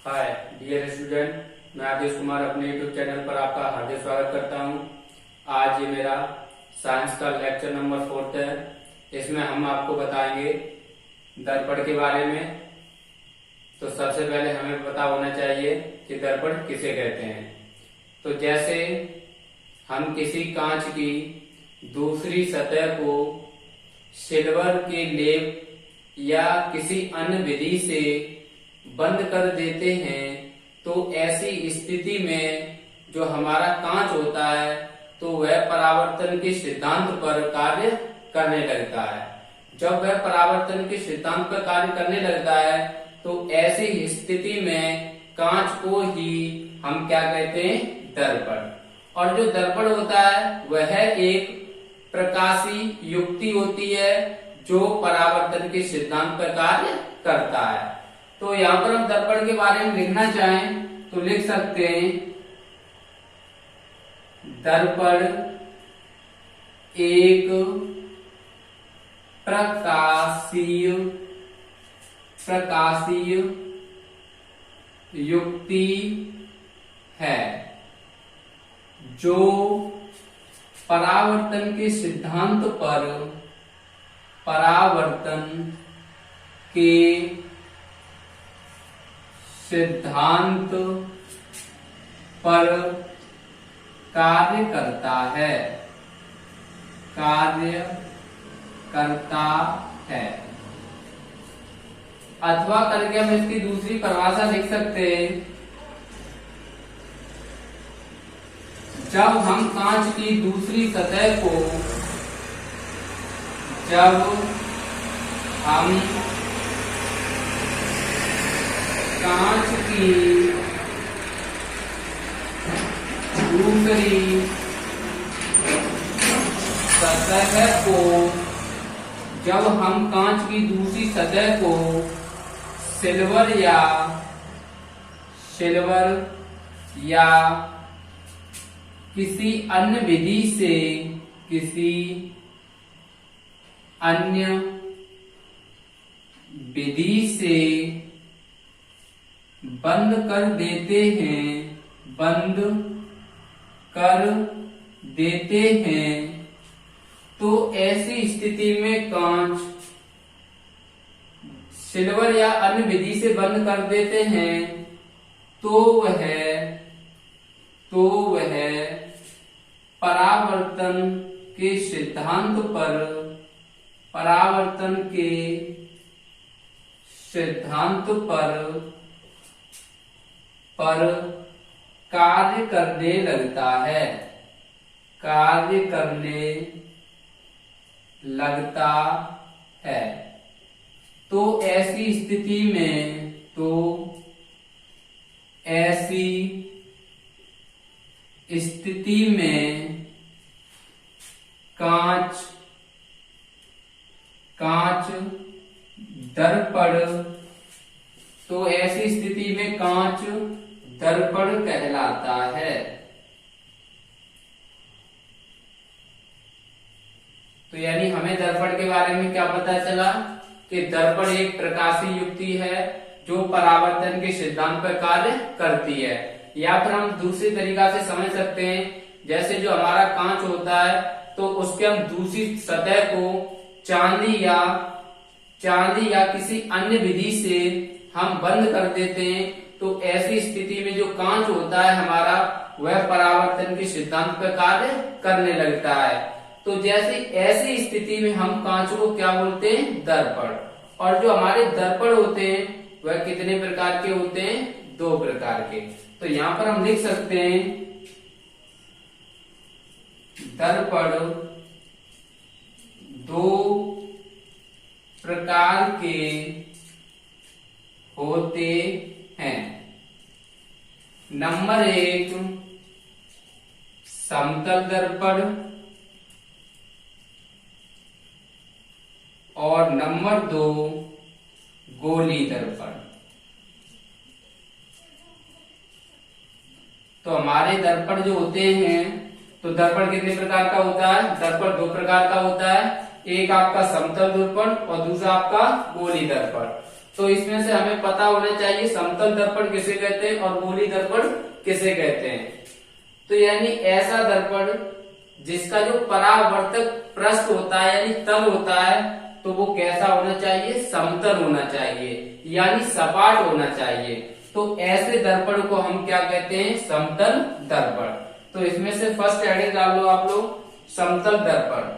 Hi dear student, मैं आदेश कुमार अपने YouTube channel पर आपका हार्दिक स्वागत करता हूं। आज ये मेरा साइंस का लेक्चर नंबर 4 है। इसमें हम आपको बताएंगे दर्पण के बारे में। तो सबसे पहले हमें पता होना चाहिए कि दर्पण किसे कहते हैं। तो जैसे हम किसी कांच की दूसरी सतह को सिल्वर के लेप या किसी अन्य विधि से बंद कर देते हैं, तो ऐसी स्थिति में जो हमारा कांच होता है तो वह परावर्तन के सिद्धांत पर कार्य करने लगता है। जब वह परावर्तन के सिद्धांत पर कार्य करने लगता है तो ऐसी स्थिति में कांच को ही हम क्या कहते हैं, दर्पण। और जो दर्पण होता है वह एक प्रकाशी युक्ति होती है जो परावर्तन के सिद्धांत पर कार्य करता है। तो यहाँ पर हम दर्पण के बारे में लिखना चाहें तो लिख सकते हैं, दर्पण एक प्रकाशीय युक्ति है जो परावर्तन के सिद्धांत पर कार्य करता है। अथवा करके हम इसकी दूसरी परिभाषा लिख सकते हैं, जब हम कांच की दूसरी सतह को जब हम कांच की दूसरी सतह को सिल्वर या किसी अन्य विधि से बंद कर देते हैं, तो ऐसी स्थिति में कांच सिल्वर या अन्य विधि से बंद कर देते हैं तो वह परावर्तन के सिद्धांत पर कार्य करने लगता है। तो ऐसी स्थिति में कांच दर्पण कहलाता है। तो यानी हमें दर्पण के बारे में क्या पता चला कि दर्पण एक प्रकाशी युक्ति है जो परावर्तन के सिद्धांत पर कार्य करती है। या फिर हम दूसरी तरीका से समझ सकते हैं, जैसे जो हमारा कांच होता है तो उसके हम दूसरी सतह को चांदी या किसी अन्य विधि से हम बंद कर देते हैं, तो ऐसी स्थिति में जो कांच होता है हमारा वह परावर्तन के सिद्धांत पर कार्य करने लगता है। तो जैसे ऐसी स्थिति में हम कांच को क्या बोलते हैं, दर्पण। और जो हमारे दर्पण होते हैं वह कितने प्रकार के होते हैं, 2 प्रकार के। तो यहां पर हम लिख सकते हैं, दर्पण 2 प्रकार के होते हैं। नंबर 1 समतल दर्पण और नंबर 2 गोली दर्पण। तो हमारे दर्पण जो होते हैं, तो दर्पण कितने प्रकार का होता है, दर्पण 2 प्रकार का होता है। एक आपका समतल दर्पण और दूसरा आपका गोली दर्पण। तो इसमें से हमें पता होना चाहिए समतल दर्पण किसे कहते हैं और गोली दर्पण किसे कहते हैं। तो यानी ऐसा दर्पण जिसका जो परावर्तक पृष्ठ होता है यानी तल होता है तो वो कैसा होना चाहिए, समतल होना चाहिए यानी सपाट होना चाहिए। तो ऐसे दर्पण को हम क्या कहते हैं, समतल दर्पण। तो इसमें से फर्स्ट हेडिंग डाल लो आप लोग, समतल दर्पण।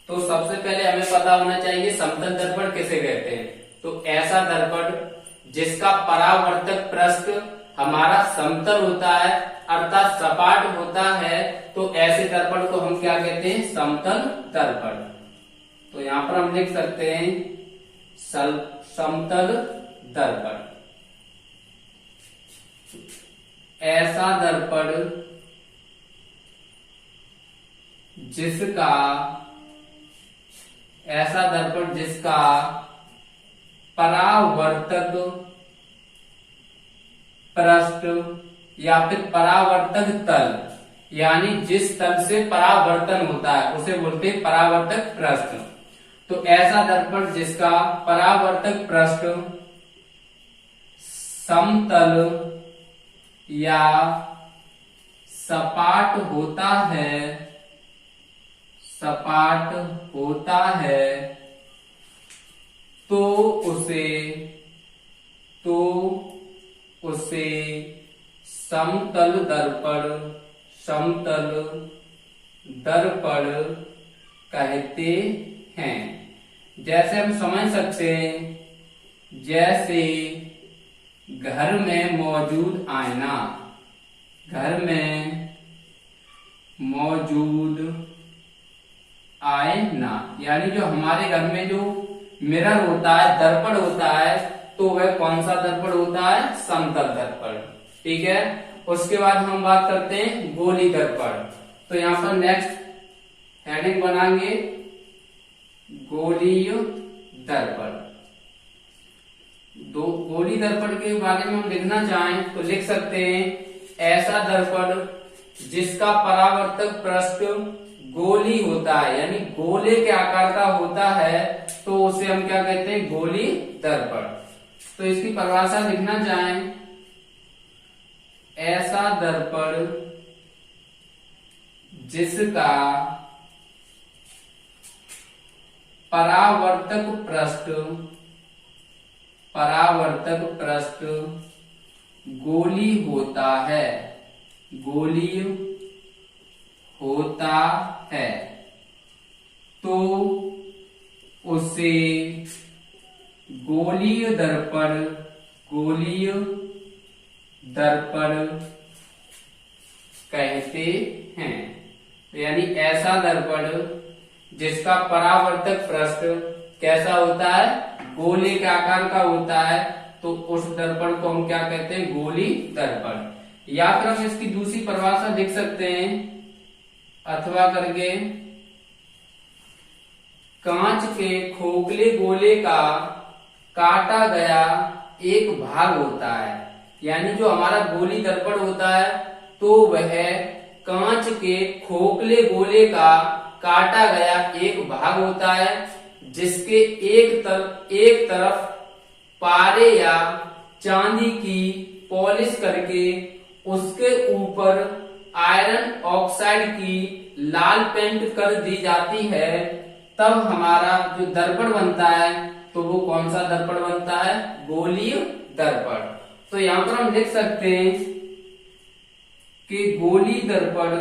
तो सबसे पहले हमें पता होना चाहिए समतल दर्पण किसे कहते हैं। तो ऐसा दर्पण जिसका परावर्तक पृष्ठ हमारा समतल होता है अर्थात सपाट होता है, तो ऐसे दर्पण को हम क्या कहते हैं, समतल दर्पण। तो यहां पर हम लिख सकते हैं समतल दर्पण। ऐसा दर्पण जिसका परावर्तक पृष्ठ या फिर परावर्तक तल यानी जिस तल से परावर्तन होता है उसे बोलते हैं परावर्तक पृष्ठ। तो ऐसा दर्पण जिसका परावर्तक पृष्ठ समतल या सपाट होता है तो उसे समतल दर्पण कहते हैं। जैसे हम समझ सकते हैं, जैसे घर में मौजूद आईना, यानी जो हमारे घर में जो मिरर होता है, दर्पण होता है, तो वह कौन सा दर्पण होता है, समतल दर्पण। ठीक है। उसके बाद हम बात करते हैं गोली दर्पण। तो यहां पर नेक्स्ट हेडिंग बनाएंगे गोलीय दर्पण। गोली दर्पण के बारे में हम लिखना चाहें तो लिख सकते हैं ऐसा दर्पण जिसका परावर्तक पृष्ठ गोली होता है यानी गोले के आकार का होता है, तो उसे हम क्या कहते हैं, गोली दर्पण। तो इसकी परिभाषा लिखना चाहें, ऐसा दर्पण जिसका परावर्तक पृष्ठ गोली होता है तो उसे गोलीय दर्पण कहते हैं। यानी ऐसा दर्पण जिसका परावर्तक पृष्ठ कैसा होता है, गोले के आकार का होता है, तो उस दर्पण को हम क्या कहते हैं, गोली दर्पण। या फिर हम इसकी दूसरी परिभाषा लिख सकते हैं अथवा करके, कांच के खोखले गोले का काटा गया एक भाग होता है। यानी जो हमारा गोली दर्पण होता है तो वह कांच के खोखले गोले का काटा गया एक भाग होता है, जिसके एक तरफ पारे या चांदी की पॉलिश करके उसके ऊपर आयरन ऑक्साइड की लाल पेंट कर दी जाती है, तब हमारा जो दर्पण बनता है तो वो कौन सा दर्पण बनता है, गोलीय दर्पण। तो यहां पर हम लिख सकते हैं कि गोलीय दर्पण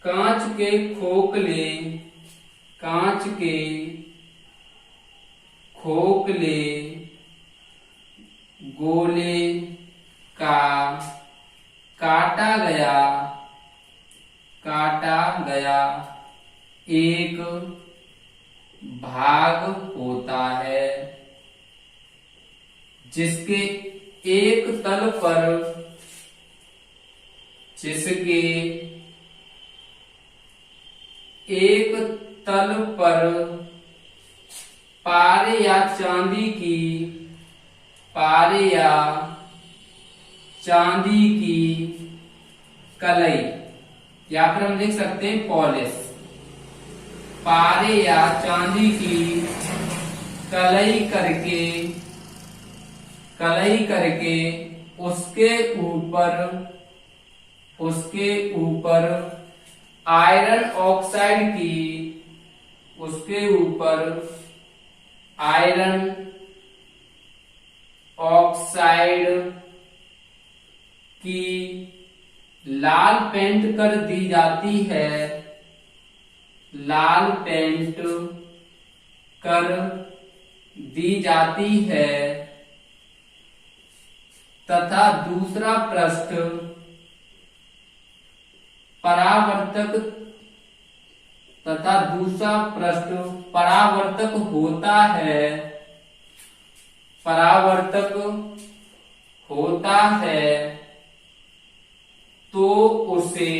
कांच के खोखले, कांच के खोखले गोले का काटा गया एक भाग होता है, जिसके एक तल पर पारे या चांदी की कलई, या फिर हम लिख सकते हैं पॉलिश, पारे या चांदी की कलई करके उसके ऊपर आयरन ऑक्साइड की लाल पेंट कर दी जाती है, लाल पेंट कर दी जाती है, तथा दूसरा पृष्ठ परावर्तक होता है, तो उसे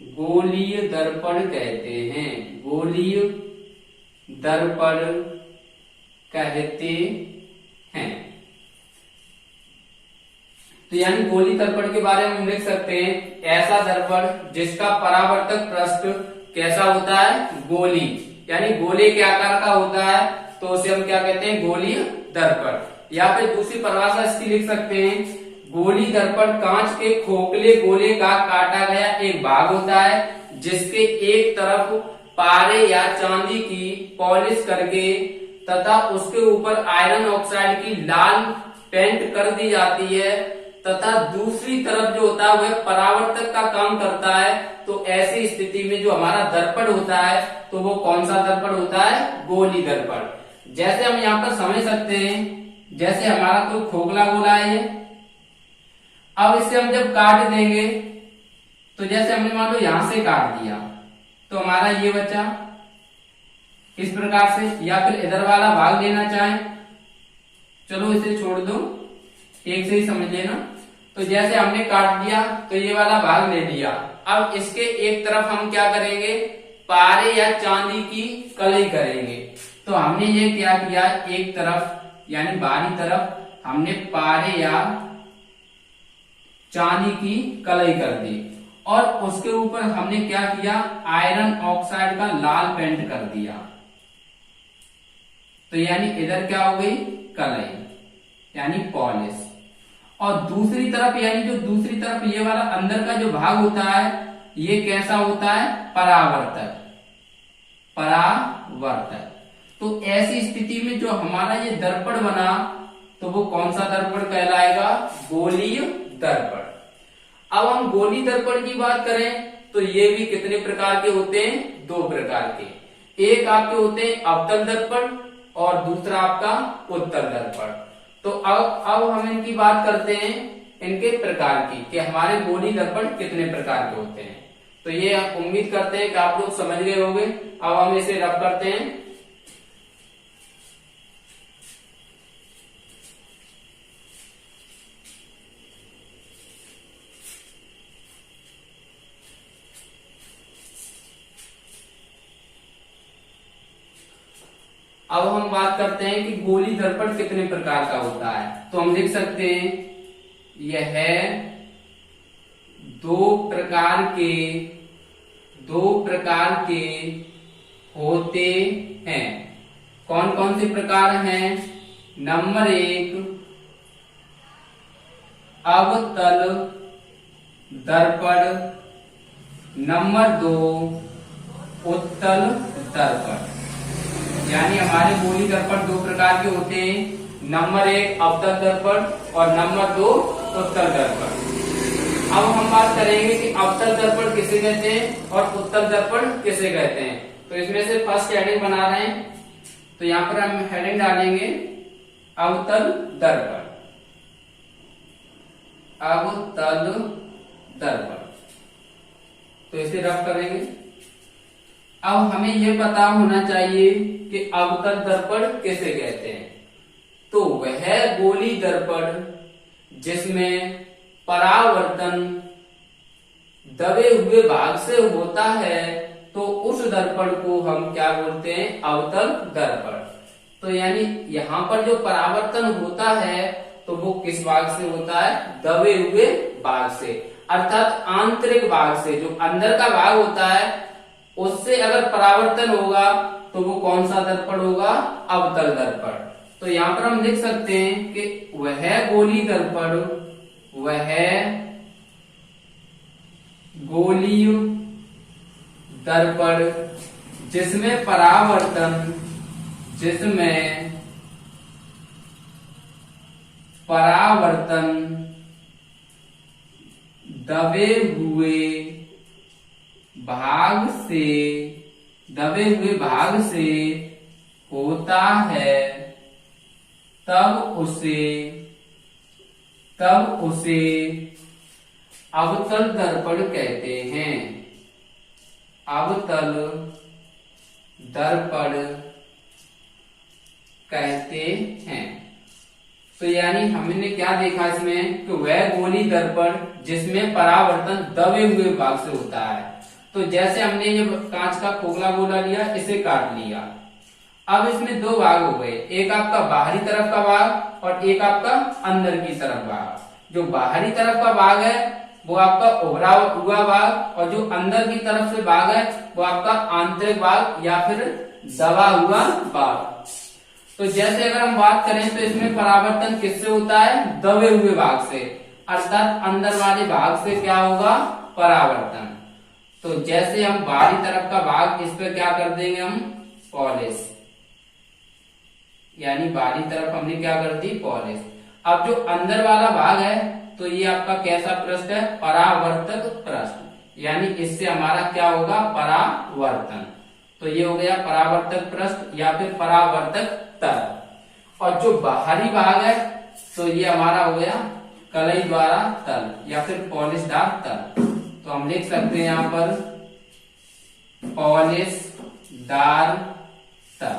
गोलीय दर्पण कहते हैं, गोलीय दर्पण कहते हैं। तो यानी गोली दर्पण के बारे में हम लिख सकते हैं, ऐसा दर्पण जिसका परावर्तक पृष्ठ कैसा होता है, गोली, यानी गोले के आकार का होता है, तो उसे हम क्या कहते हैं, गोलीय दर्पण। या फिर दूसरी परिभाषा इसकी लिख सकते हैं, गोली दर्पण कांच के खोखले गोले का काटा गया एक भाग होता है, जिसके एक तरफ पारे या चांदी की पॉलिश करके तथा उसके ऊपर आयरन ऑक्साइड की लाल पेंट कर दी जाती है, तथा दूसरी तरफ जो होता है वह परावर्तक का काम करता है। तो ऐसी स्थिति में जो हमारा दर्पण होता है, तो वो कौन सा दर्पण होता है, गोली दर्पण। जैसे हम यहाँ पर समझ सकते हैं, जैसे हमारा कोई खोखला गोला है, अब इसे हम जब काट देंगे, तो जैसे हमने मान लो यहां से काट दिया, तो हमारा ये बचा इस प्रकार से, या फिर इधर वाला भाग लेना चाहें, चलो इसे छोड़ दो, एक से ही समझ लेना। तो जैसे हमने काट दिया, तो ये वाला भाग ले लिया, अब इसके एक तरफ हम क्या करेंगे, पारे या चांदी की कलई करेंगे। तो हमने ये क्या किया, एक तरफ यानी बाहरी तरफ हमने पारे या चांदी की कलई कर दी, और उसके ऊपर हमने क्या किया, आयरन ऑक्साइड का लाल पेंट कर दिया। तो यानी इधर क्या हो गई, कलई यानी पॉलिश। और दूसरी तरफ, यानी जो दूसरी तरफ ये वाला अंदर का जो भाग होता है, ये कैसा होता है, परावर्तक। तो ऐसी स्थिति में जो हमारा ये दर्पण बना, तो वो कौन सा दर्पण कहलाएगा, गोलीय दर्पण। अब हम गोली दर्पण की बात करें, तो ये भी कितने प्रकार के होते हैं, दो प्रकार के। एक आपके होते हैं अवतल दर्पण, और दूसरा आपका उत्तल दर्पण। तो अब हम इनकी बात करते हैं, इनके प्रकार की, कि हमारे गोली दर्पण कितने प्रकार के होते हैं। तो ये उम्मीद करते हैं कि आप लोग समझ गए होंगे। अब हम इसे रब करते हैं। अब हम बात करते हैं कि गोली दर्पण कितने प्रकार का होता है। तो हम लिख सकते हैं, यह दो प्रकार के होते हैं। कौन कौन से प्रकार हैं, नंबर 1 अवतल दर्पण, नंबर 2 उत्तल दर्पण। यानी हमारे गोली दर्पण दो प्रकार के होते हैं, नंबर 1 अवतल दर्पण और नंबर 2 उत्तल दर्पण। अब हम बात करेंगे कि अवतल दर्पण किसे कहते हैं और उत्तल दर्पण किसे कहते हैं। तो इसमें से फर्स्ट हेडिंग बना रहे हैं, तो यहाँ पर हम हेडिंग डालेंगे अवतल दर्पण। अवतल दर्पण, तो इसे रफ करेंगे। अब हमें यह पता होना चाहिए कि अवतल दर्पण किसे कहते हैं। तो वह गोली दर्पण जिसमें परावर्तन दबे हुए भाग से होता है, तो उस दर्पण को हम क्या बोलते हैं, अवतल दर्पण। तो यानी यहाँ पर जो परावर्तन होता है तो वो किस भाग से होता है, दबे हुए भाग से, अर्थात आंतरिक भाग से, जो अंदर का भाग होता है उससे अगर परावर्तन होगा तो वो कौन सा दर्पण होगा, अवतल दर्पण। तो यहाँ पर हम लिख सकते हैं कि वह गोली दर्पण, वह गोली दर्पण जिसमें परावर्तन दबे हुए भाग से होता है, तब उसे अवतल दर्पण कहते हैं। अवतल दर्पण कहते हैं। तो यानी हमने क्या देखा इसमें कि वह गोली दर्पण जिसमें परावर्तन दबे हुए भाग से होता है। तो जैसे हमने ये कांच का खोखला गोला लिया, इसे काट लिया, अब इसमें दो भाग हो गए, एक आपका बाहरी तरफ का भाग और एक आपका अंदर की तरफ भाग। जो बाहरी तरफ का भाग है वो आपका उभरा हुआ भाग, और जो अंदर की तरफ से भाग है वो आपका आंतरिक भाग या फिर दबा हुआ भाग। तो जैसे अगर हम बात करें तो इसमें परावर्तन किससे होता है, दबे हुए भाग से, अर्थात अंदर वाले भाग से क्या होगा, परावर्तन। तो जैसे हम बाहरी तरफ का भाग, इस पे क्या कर देंगे हम, पॉलिश, यानी बाहरी तरफ हमने क्या कर दी, पॉलिश। अब जो अंदर वाला भाग है तो ये आपका कैसा पृष्ठ है, परावर्तक पृष्ठ, यानी इससे हमारा क्या होगा, परावर्तन। तो ये हो गया परावर्तक पृष्ठ या फिर परावर्तक तल। और जो बाहरी भाग है तो ये हमारा हो गया कलई द्वारा तल या फिर पॉलिशदार तल। तो हम लिख सकते हैं यहाँ पर पॉलिशदार तल।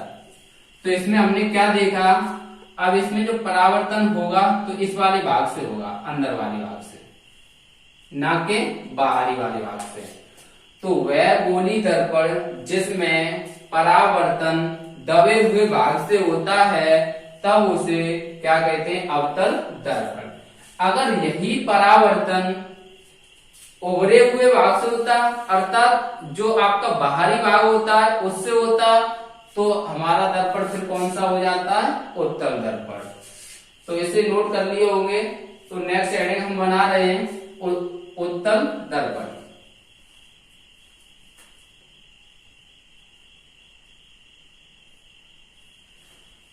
तो इसमें हमने क्या देखा, अब इसमें जो परावर्तन होगा तो इस वाले भाग से होगा, अंदर वाले भाग से, ना के बाहरी वाले भाग से। तो वह गोली दर्पण जिसमें परावर्तन दबे हुए भाग से होता है, तब उसे क्या कहते हैं, अवतल दर्पण। अगर यही परावर्तन उभरे हुए भाग से होता, अर्थात जो आपका बाहरी भाग होता है उससे होता, तो हमारा दर्पण फिर कौन सा हो जाता है, उत्तल दर्पण। तो इसे नोट कर लिए होंगे। तो नेक्स्ट हेडिंग हम बना रहे हैं उत्तल दर्पण।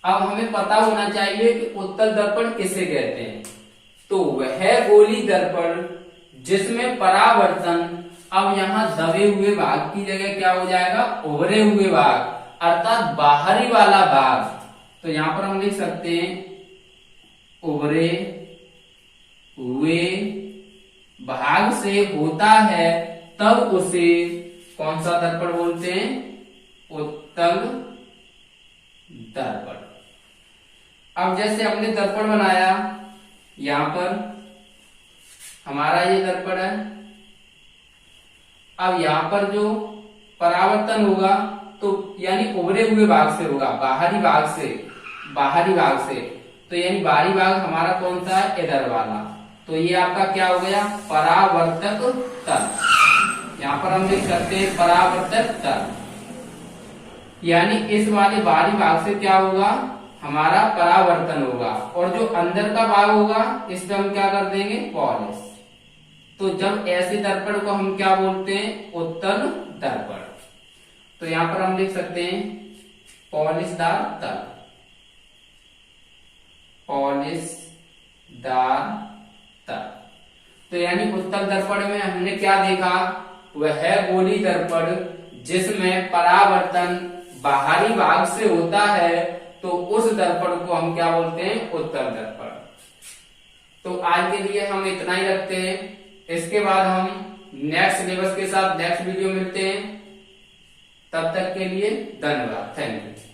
अब हमें पता होना चाहिए कि उत्तल दर्पण किसे कहते हैं। तो वह गोली दर्पण जिसमें परावर्तन, अब यहां दबे हुए भाग की जगह क्या हो जाएगा, उभरे हुए भाग, अर्थात बाहरी वाला भाग। तो यहां पर हम लिख सकते हैं उभरे हुए भाग से होता है, तब उसे कौन सा दर्पण बोलते हैं, उत्तल दर्पण। अब जैसे हमने दर्पण बनाया, यहां पर हमारा ये दर्पण है। अब यहां पर जो परावर्तन होगा तो यानी उभरे हुए भाग से होगा, बाहरी भाग से। तो यानी बाहरी भाग हमारा कौन सा है, इधर वाला। तो ये आपका क्या हो गया, परावर्तक तल। यहाँ पर हम लिख सकते हैं परावर्तक तल, यानी इस वाले बाहरी भाग से क्या होगा, हमारा परावर्तन होगा, और जो अंदर का भाग होगा इस पे हम क्या कर देंगे, पॉलिश। तो जब ऐसे दर्पण को हम क्या बोलते हैं, उत्तल दर्पण। तो यहां पर हम लिख सकते हैं पॉलिशदार तल, पॉलिशदार तल। तो यानी उत्तल दर्पण में हमने क्या देखा, वह है गोली दर्पण जिसमें परावर्तन बाहरी भाग से होता है, तो उस दर्पण को हम क्या बोलते हैं, उत्तल दर्पण। तो आज के लिए हम इतना ही रखते हैं। इसके बाद हम नेक्स्ट सिलेबस के साथ नेक्स्ट वीडियो मिलते हैं। तब तक के लिए धन्यवाद, थैंक यू।